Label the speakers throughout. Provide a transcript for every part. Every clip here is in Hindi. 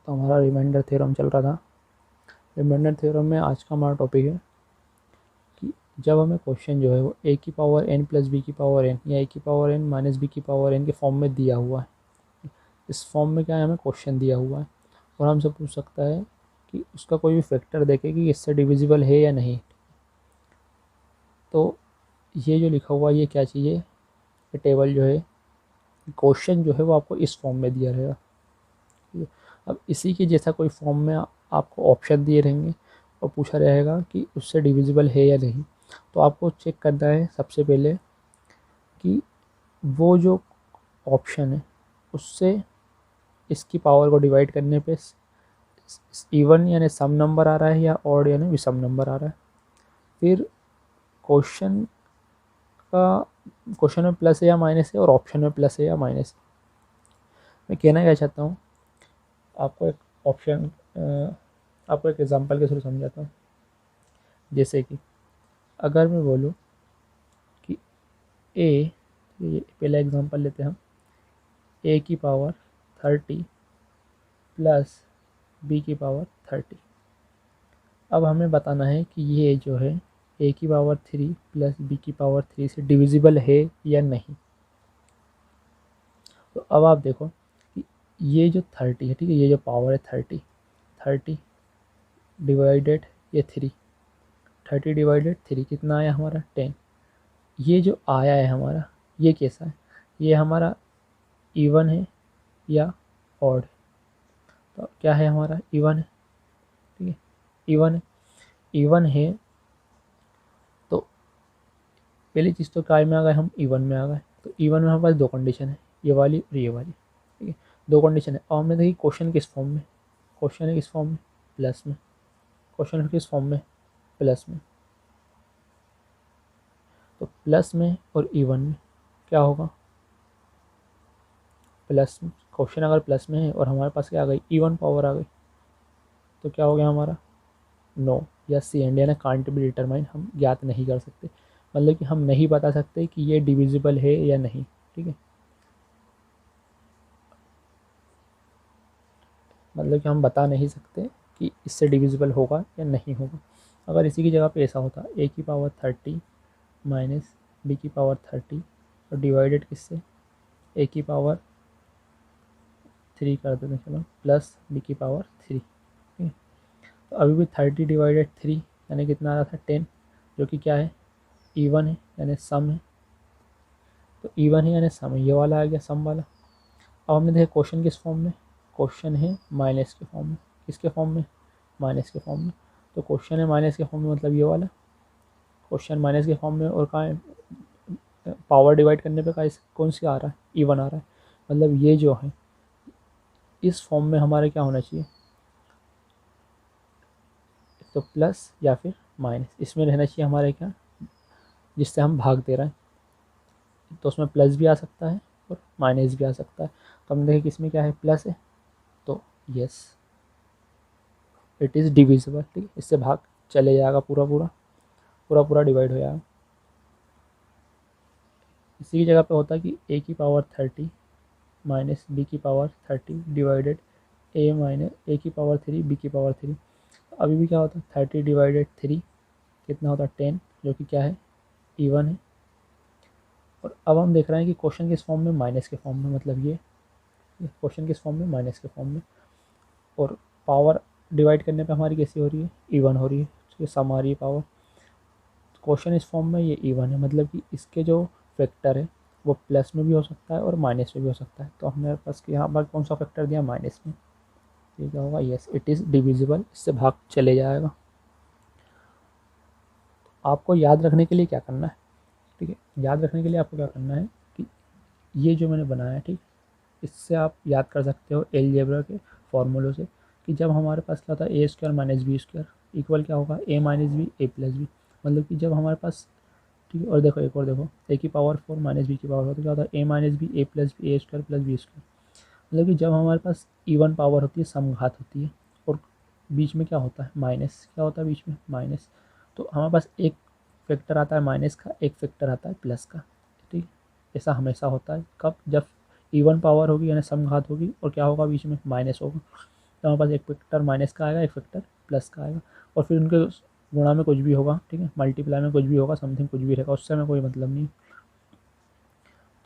Speaker 1: तो हमारा रिमाइंडर थ्योरम चल रहा था। रिमाइंडर थ्योरम में आज का हमारा टॉपिक है कि जब हमें क्वेश्चन जो है वो a की पावर n प्लस b की पावर n या a की पावर n माइनस b की पावर n के फॉर्म में दिया हुआ है। इस फॉर्म में क्या है, हमें क्वेश्चन दिया हुआ है और हमसे पूछ सकता है कि उसका कोई भी फैक्टर देखे कि इससे डिविजिबल है या नहीं। तो ये जो लिखा हुआ है ये क्या चीज़ है, ये टेबल जो है, क्वेश्चन जो है वो आपको इस फॉर्म में दिया रहेगा। अब इसी के जैसा कोई फॉर्म में आपको ऑप्शन दिए रहेंगे और पूछा रहेगा कि उससे डिविजिबल है या नहीं। तो आपको चेक करना है सबसे पहले कि वो जो ऑप्शन है उससे इसकी पावर को डिवाइड करने पे इवन यानी सम नंबर आ रहा है या ऑड यानी विषम नंबर आ रहा है। फिर क्वेश्चन क्वेश्चन में प्लस है या माइनस है और ऑप्शन में प्लस है या माइनस है। मैं कहना क्या चाहता हूँ, आपको एक ऑप्शन आपको एक एग्जांपल के थ्रू समझाता हूँ। जैसे कि अगर मैं बोलूँ कि ए, ये पहला एग्जांपल लेते हैं हम, ए की पावर 30 प्लस बी की पावर 30। अब हमें बताना है कि ये जो है ए की पावर 3 प्लस बी की पावर 3 से डिविजिबल है या नहीं। तो अब आप देखो कि ये जो 30 है, ठीक है, ये जो पावर है 30 डिवाइडेड ये 3, 30 डिवाइडेड 3 कितना आया हमारा 10। ये जो आया है हमारा ये कैसा है, ये हमारा इवन है या ऑड है। तो क्या है हमारा इवन है, ठीक है, इवन है। इवन है तो पहली चीज़ तो काय में आ गए, हम इवन में आ गए। तो इवन में हमारे पास दो कंडीशन है, ये वाली और ये वाली, ठीक है, दो कंडीशन है। और हमने देखी क्वेश्चन किस फॉर्म में, क्वेश्चन है किस फॉर्म में, प्लस में। क्वेश्चन है किस फॉर्म में, प्लस में। तो प्लस में और इवन में क्या होगा, प्लस में क्वेश्चन अगर प्लस में है और हमारे पास क्या आ गई, इवन पावर आ गई, तो क्या हो गया हमारा नो या सी एंड यानी कांट बी डिटरमाइन, हम ज्ञात नहीं कर सकते। मतलब कि हम नहीं बता सकते कि ये डिविजिबल है या नहीं, ठीक है। मतलब कि हम बता नहीं सकते कि इससे डिविजिबल होगा या नहीं होगा। अगर इसी की जगह पे ऐसा होता, ए की पावर 30 माइनस बी की पावर 30 और डिवाइडेड किससे, ए की पावर 3 कर देते हैं, चलो, प्लस बी की पावर 3, ठीक है। तो अभी भी 30 डिवाइडेड 3 यानी कितना आ रहा था 10, जो कि क्या है, इवन है यानी सम है। तो इवन है यानी सम है, ये वाला आ गया सम वाला। अब हमने देखा क्वेश्चन किस फॉर्म में, क्वेश्चन है माइनस के फॉर्म में। किसके फॉर्म में, माइनस के फॉर्म में। तो क्वेश्चन है माइनस के फॉर्म में, मतलब ये वाला क्वेश्चन माइनस के फॉर्म में। और कहाँ है, पावर डिवाइड करने पे कौन सी आ रहा है, इवन आ रहा है। मतलब ये जो है इस फॉर्म में हमारे क्या होना चाहिए, तो प्लस या फिर माइनस, इसमें रहना चाहिए हमारे क्या, जिससे हम भाग दे रहे हैं। तो उसमें प्लस भी आ सकता है और माइनस भी आ सकता है। तो हम देखें किसमें क्या है, प्लस है, तो यस इट इज़ डिविजिबल, ठीक है, इससे भाग चले जाएगा, पूरा पूरा पूरा पूरा डिवाइड हो जाएगा। इसी की जगह पे होता है कि ए की पावर 30 माइनस बी की पावर 30 डिवाइडेड ए माइनस ए की पावर 3 बी की पावर 3। अभी भी क्या होता है 30 डिवाइडेड 3 कितना होता है 10, जो कि क्या है, इवन है। और अब हम देख रहे हैं कि क्वेश्चन किस फॉर्म में, माइनस के फॉर्म में। मतलब ये क्वेश्चन किस फॉर्म में, माइनस के फॉर्म में। और पावर डिवाइड करने पे हमारी कैसी हो रही है, इवन हो रही है, तो सम आ रही है पावर। क्वेश्चन इस फॉर्म में, ये इवन है, मतलब कि इसके जो फैक्टर है वो प्लस में भी हो सकता है और माइनस में भी हो सकता है। तो हमारे पास यहाँ पर कौन सा फैक्टर दिया, माइनस में। ये क्या होगा, यस इट इज़ डिविजिबल, इससे भाग चले जाएगा। आपको याद रखने के लिए क्या करना है, ठीक है, याद रखने के लिए आपको क्या करना है कि ये जो मैंने बनाया है, ठीक, इससे आप याद कर सकते हो अलजेब्रा के फॉर्मूलों से कि जब हमारे पास क्या होता है A square minus B square equal क्या होगा, A minus B A plus B. मतलब कि जब हमारे पास, ठीक है, और देखो एक और देखो, ए की पावर 4 माइनस बी की पावर 4, तो क्या होता है ए minus B A plus B A square plus B square. मतलब कि जब हमारे पास इवन पावर होती है, समघात होती है, और बीच में क्या होता है माइनस, क्या होता है बीच में माइनस, तो हमारे पास एक फैक्टर आता है माइनस का, एक फैक्टर आता है प्लस का, ठीक। ऐसा हमेशा होता है, कब, जब इवन पावर होगी यानी समघात होगी और क्या होगा बीच में माइनस होगा। तो हमारे पास एक फैक्टर माइनस का आएगा, एक फैक्टर प्लस का आएगा, और फिर उनके गुणा में कुछ भी होगा, ठीक है, मल्टीप्लाई में कुछ भी होगा, समथिंग कुछ भी रहेगा, उससे हमें कोई मतलब नहीं।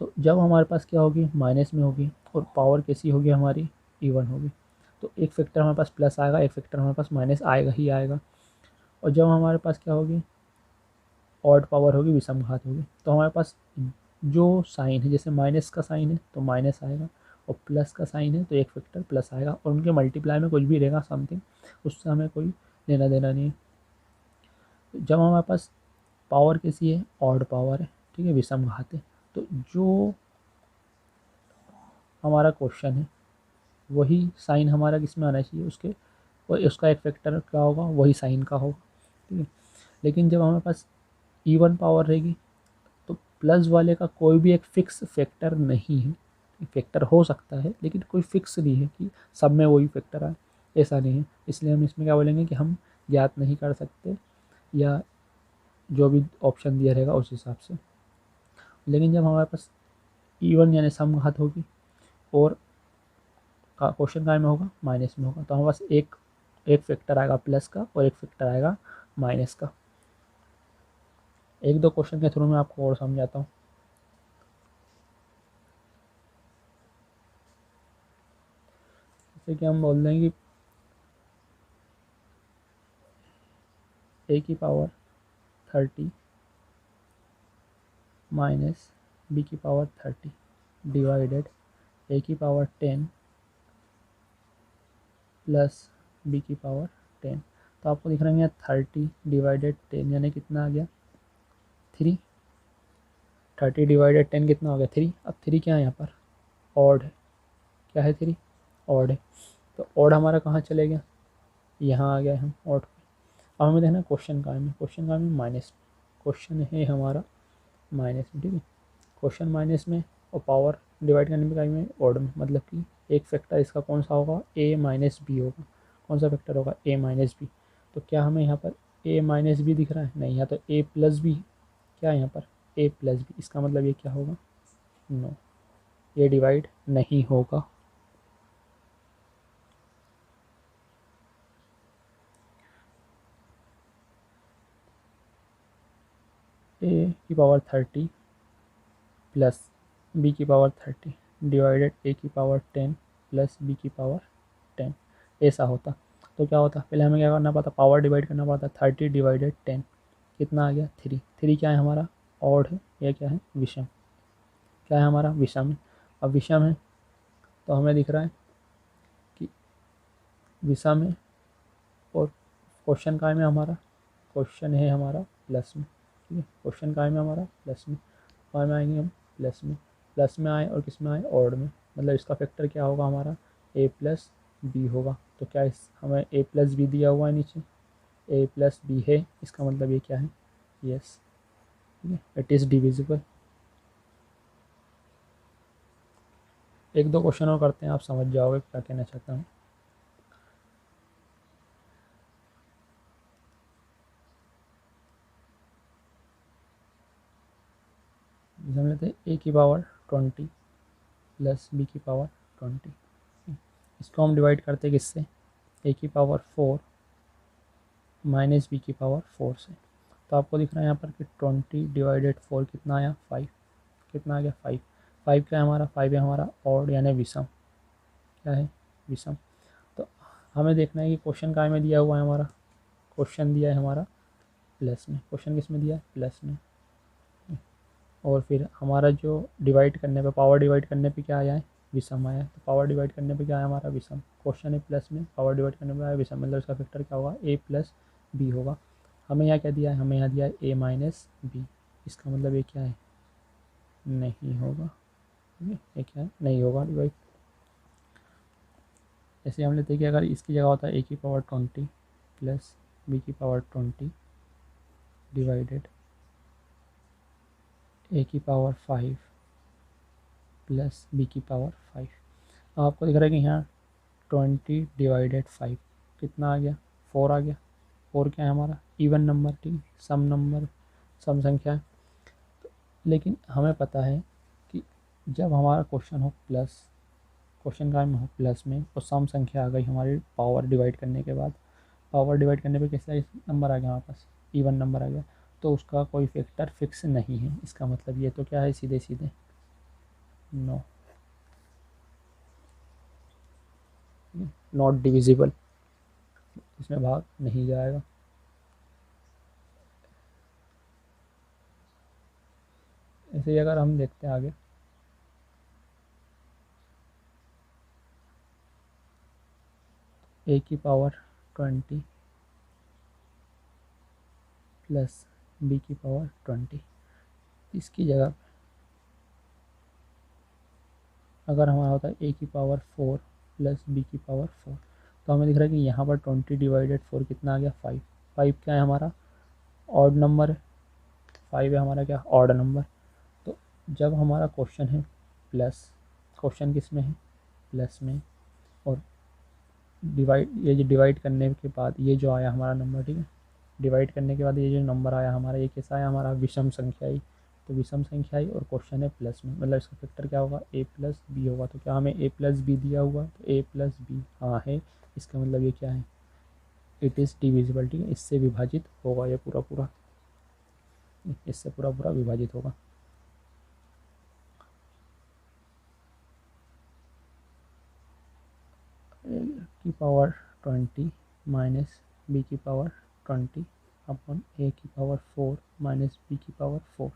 Speaker 1: तो जब हमारे पास क्या होगी, माइनस में होगी और पावर कैसी होगी हमारी, इवन होगी, तो एक फैक्टर हमारे पास प्लस आएगा, एक फैक्टर हमारे पास माइनस आएगा ही आएगा। और जब हमारे पास क्या होगी, ऑड पावर होगी, विषम घात होगी, तो हमारे पास जो साइन है, जैसे माइनस का साइन है तो माइनस आएगा, और प्लस का साइन है तो एक फैक्टर प्लस आएगा, और उनके मल्टीप्लाई में कुछ भी रहेगा समथिंग, उससे हमें कोई लेना देना नहीं है। जब हमारे पास पावर कैसी है, ऑड पावर है, ठीक है, विषम घात है, तो जो हमारा क्वेश्चन है वही साइन हमारा किस में आना चाहिए, उसके और उसका एक फैक्टर क्या होगा, वही साइन का होगा, ठीक है। लेकिन जब हमारे पास इवन पावर रहेगी तो प्लस वाले का कोई भी एक फिक्स फैक्टर नहीं है, फैक्टर हो सकता है लेकिन कोई फिक्स नहीं है कि सब में वही फैक्टर आए, ऐसा नहीं है। इसलिए हम इसमें क्या बोलेंगे कि हम ज्ञात नहीं कर सकते, या जो भी ऑप्शन दिया रहेगा उस हिसाब से। लेकिन जब हमारे पास इवन यानी समघात होगी और का क्वेश्चन काय में होगा, माइनस में होगा, तो हमारे पास एक फैक्टर आएगा प्लस का और एक फैक्टर आएगा माइनस का। एक दो क्वेश्चन के थ्रू मैं आपको और समझाता हूँ। जैसे कि हम बोल देंगे कि ए की पावर 30 माइनस बी की पावर 30 डिवाइडेड ए की पावर 10 प्लस बी की पावर 10। तो आपको दिख रहा है 30 डिवाइडेड 10 यानी कितना आ गया, 3। 30 डिवाइडेड 10 कितना हो गया, 3। अब 3 क्या है यहाँ पर, ऑड है, क्या है 3, ऑड है। तो ऑड हमारा कहाँ चले गया, यहाँ आ गया हम ऑड पे। अब हमें देखना क्वेश्चन का में, क्वेश्चन का में माइनस, क्वेश्चन है हमारा माइनस में, ठीक है, क्वेश्चन माइनस में, और पावर डिवाइड करने में में ऑड में, मतलब कि एक फैक्टर इसका कौन सा होगा, ए माइनस बी होगा। कौन सा फैक्टर होगा, ए माइनस बी। तो क्या हमें यहाँ पर ए माइनस बी दिख रहा है, नहीं, यहाँ तो ए प्लस बी, क्या है यहाँ पर ए प्लस बी, इसका मतलब ये क्या होगा, नो, ये डिवाइड नहीं होगा। ए की पावर 30 प्लस बी की पावर 30 डिवाइडेड ए की पावर 10 प्लस बी की पावर 10, ऐसा होता। तो क्या होता, पहले हमें क्या करना पड़ता, पावर डिवाइड करना पड़ता, 30 डिवाइडेड 10 कितना आ गया, 3। 3 क्या है हमारा, ऑड है, यह क्या है, विषम, क्या है हमारा, विषम है। अब विषम है तो हमें दिख रहा है कि विषम है, और क्वेश्चन का है में हमारा, क्वेश्चन है हमारा प्लस में, ठीक है, क्वेश्चन का है में हमारा प्लस में, और में आएंगे हम प्लस में, प्लस में आए और किस में आए, ऑड में, मतलब इसका फैक्टर क्या होगा हमारा, ए प्लस बी होगा। तो क्या इस हमें ए प्लस बी दिया हुआ है नीचे, ए प्लस बी है, इसका मतलब ये क्या है, यस, ठीक है, इट इज़ डिविजिबल। एक दो क्वेश्चन और करते हैं, आप समझ जाओगे क्या कहना चाहता हूँ। हम लेते हैं ए की पावर 20 प्लस बी की पावर 20, इसको हम डिवाइड करते हैं किससे, ए की पावर 4 माइनस बी की पावर 4 से। तो आपको दिख रहा है यहाँ पर कि 20 डिवाइडेड 4 कितना आया, 5, कितना आ गया, 5। 5 क्या है हमारा, 5 है हमारा ऑड यानी विषम, क्या है, विषम। तो हमें देखना है कि क्वेश्चन काय में दिया हुआ है हमारा, क्वेश्चन दिया है हमारा प्लस में, क्वेश्चन किस में दिया है, प्लस में, और फिर हमारा जो डिवाइड करने पे, पावर डिवाइड करने पे क्या आया है, विषम आया है। तो पावर डिवाइड करने पे क्या आया हमारा, विषम, क्वेश्चन है प्लस में, पावर डिवाइड करने पे आया विषम, मतलब इसका फैक्टर क्या होगा, ए प्लस बी होगा। हमें यहाँ क्या दिया है, हमें यहाँ दिया है ए माइनस बी, इसका मतलब ये क्या है, नहीं होगा, ठीक है, ये क्या है, नहीं होगा डिवाइड। ऐसे हम लेते हैं कि अगर इसकी जगह होता है ए की पावर 20 प्लस बी की पावर 20 डिवाइडेड ए की पावर 5 प्लस बी की पावर 5। अब आपको दिख रहा है कि यहाँ 20 डिवाइडेड 5 कितना आ गया, 4 आ गया। 4 क्या है हमारा, इवन नंबर, ठीक है, सम नंबर, सम संख्या है। लेकिन हमें पता है कि जब हमारा क्वेश्चन हो प्लस, क्वेश्चन का में हो प्लस में और सम संख्या आ गई हमारी पावर डिवाइड करने के बाद, पावर डिवाइड करने पे कैसा नंबर आ गया हमारे पास, इवन नंबर आ गया, तो उसका कोई फैक्टर फिक्स नहीं है। इसका मतलब ये तो क्या है, सीधे सीधे नो, नॉट डिविजिबल, इसमें भाग नहीं जाएगा। ऐसे ही अगर हम देखते हैं आगे, a की पावर 20 प्लस b की पावर 20, इसकी जगह अगर हमारा होता है a की पावर 4 प्लस b की पावर 4, तो हमें दिख रहा है कि यहाँ पर 20 डिवाइडेड 4 कितना आ गया, 5। 5 क्या है हमारा, ऑड नंबर है, 5 है हमारा क्या, ऑड नंबर। तो जब हमारा क्वेश्चन है प्लस, क्वेश्चन किस में है, प्लस में, और डिवाइड, ये जो डिवाइड करने के बाद ये जो आया हमारा नंबर, ठीक है, डिवाइड करने के बाद ये जो नंबर आया हमारा, ये कैसा आया हमारा, विषम संख्या आई। तो विषम संख्या आई और क्वेश्चन है प्लस में, मतलब इसका फैक्टर क्या होगा, a प्लस बी होगा। तो क्या हमें a प्लस बी दिया हुआ, तो a प्लस बी हाँ है, इसका मतलब ये क्या है, इट इज़ डिविजिबल, ठीक है, इससे विभाजित होगा, ये पूरा पूरा इससे पूरा पूरा विभाजित होगा। की पावर 20 माइनस बी की पावर 20 अपॉन ए की पावर 4 माइनस बी की पावर 4।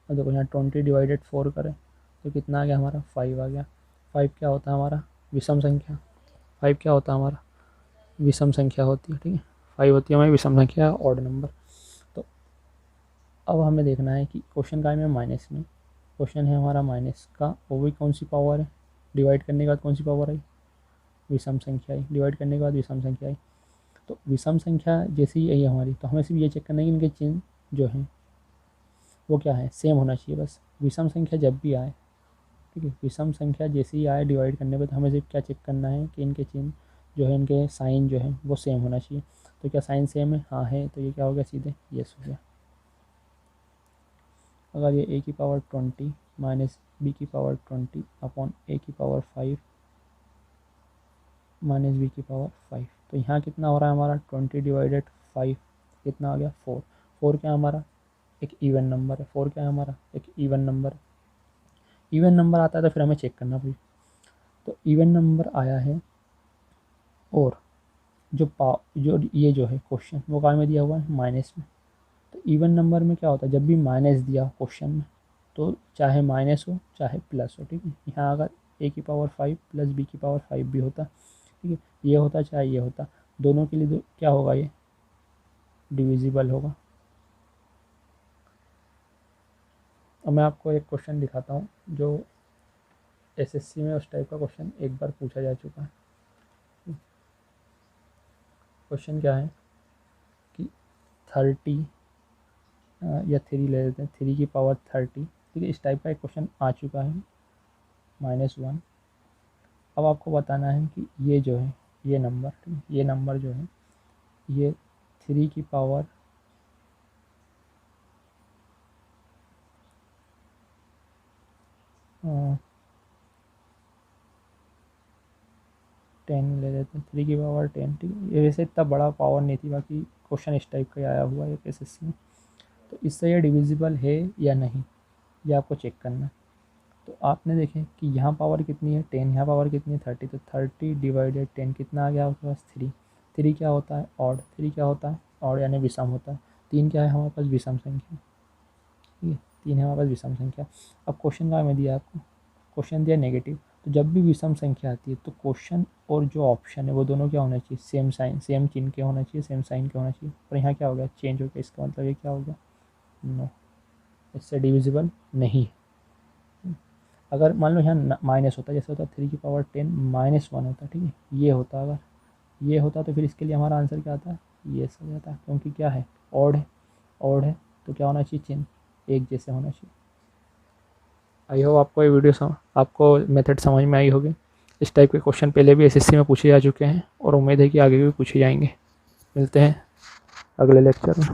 Speaker 1: और देखो यहाँ 20 डिवाइडेड 4 करें तो कितना आ गया हमारा, 5 आ गया। 5 क्या होता है हमारा, विषम संख्या। 5 क्या होता है हमारा, विषम संख्या होती है, ठीक है, 5 होती है हमारी विषम संख्या, ऑड नंबर। तो अब हमें देखना है कि क्वेश्चन का है माइनस में, क्वेश्चन है हमारा माइनस का, वो भी कौन सी पावर है, डिवाइड करने के बाद कौन सी पावर आई, विषम संख्या आई, डिवाइड करने के बाद विषम संख्या आई। तो विषम संख्या जैसी ही आई हमारी, तो हमें सिर्फ ये चेक करना है कि इनके चिन्ह जो हैं वो क्या है, सेम होना चाहिए बस। विषम संख्या जब भी आए, ठीक है, विषम संख्या जैसे ही आए डिवाइड करने पे, तो हमें सिर्फ क्या चेक करना है कि इनके चिन्ह जो है, इनके साइन जो है वो सेम होना चाहिए। तो क्या साइन सेम है, हाँ है, तो ये क्या हो गया, सीधे यस हो गया। अगर ये a की पावर 20 माइनस बी की पावर 20 अपॉन a की पावर 5 माइनस बी की पावर 5, तो यहाँ कितना हो रहा है हमारा, 20 डिवाइडेड 5 कितना आ गया, 4। 4 क्या हमारा, एक इवन नंबर है। 4 क्या है हमारा, एक इवन नंबर है। इवन नंबर आता है तो फिर हमें चेक करना पड़ेगा। तो इवन नंबर आया है, और जो ये जो है क्वेश्चन वो काय में दिया हुआ है, माइनस में। तो इवन नंबर में क्या होता है, जब भी माइनस दिया क्वेश्चन में, तो चाहे माइनस हो चाहे प्लस हो, ठीक है। यहाँ अगर a की पावर 5 प्लस b की पावर 5 भी होता, ठीक है, ये होता चाहे ये होता, दोनों के लिए क्या होगा, ये डिविजिबल होगा। अब मैं आपको एक क्वेश्चन दिखाता हूँ जो एसएससी में उस टाइप का क्वेश्चन एक बार पूछा जा चुका है। क्वेश्चन क्या है कि 30 या 3 ले लेते हैं, 3 की पावर 30, ठीक है, इस टाइप का एक क्वेश्चन आ चुका है, -1। अब आपको बताना है कि ये जो है, ये नंबर, ये नंबर जो है, ये 3 की पावर 10 ले लेते हैं, 3 की पावर 10, ठीक है। ये वैसे इतना बड़ा पावर नहीं थी, बाकी क्वेश्चन इस टाइप का आया हुआ है एसएससी में। तो इससे ये डिविजिबल है या नहीं, ये आपको चेक करना है। तो आपने देखें कि यहाँ पावर कितनी है, 10, यहाँ पावर कितनी है, 30। तो 30 डिवाइडेड 10 कितना आ गया आपके पास, 3। 3 क्या होता है, ऑड। 3 क्या होता है, ऑड यानी विषम होता है। 3 क्या है हमारे पास, विषम संख्या, ठीक है, 3 है हमारे पास विषम संख्या। अब क्वेश्चन का में दिया आपको, क्वेश्चन दिया नेगेटिव। तो जब भी विषम संख्या आती है तो क्वेश्चन और जो ऑप्शन है वो दोनों क्या होना चाहिए, सेम साइन, सेम चिन्ह के होना चाहिए, सेम साइन के होना चाहिए। पर यहाँ क्या हो गया, चेंज हो गया, इसका मतलब ये क्या हो गया, नो, इससे डिविजिबल नहीं है। अगर मान लो यहाँ माइनस होता, जैसे होता 3 की पावर 10 -1 होता, ठीक है, ये होता, अगर ये होता तो फिर इसके लिए हमारा आंसर क्या आता है, ये हो जाता है, क्योंकि क्या है, ऑड है, ऑड है तो क्या होना चाहिए, चिन्ह एक जैसे होना चाहिए। आई होप आपको ये वीडियो आपको मेथड समझ में आई होगी। इस टाइप के क्वेश्चन पहले भी एसएससी में पूछे जा चुके हैं और उम्मीद है कि आगे भी पूछे जाएंगे। मिलते हैं अगले लेक्चर में।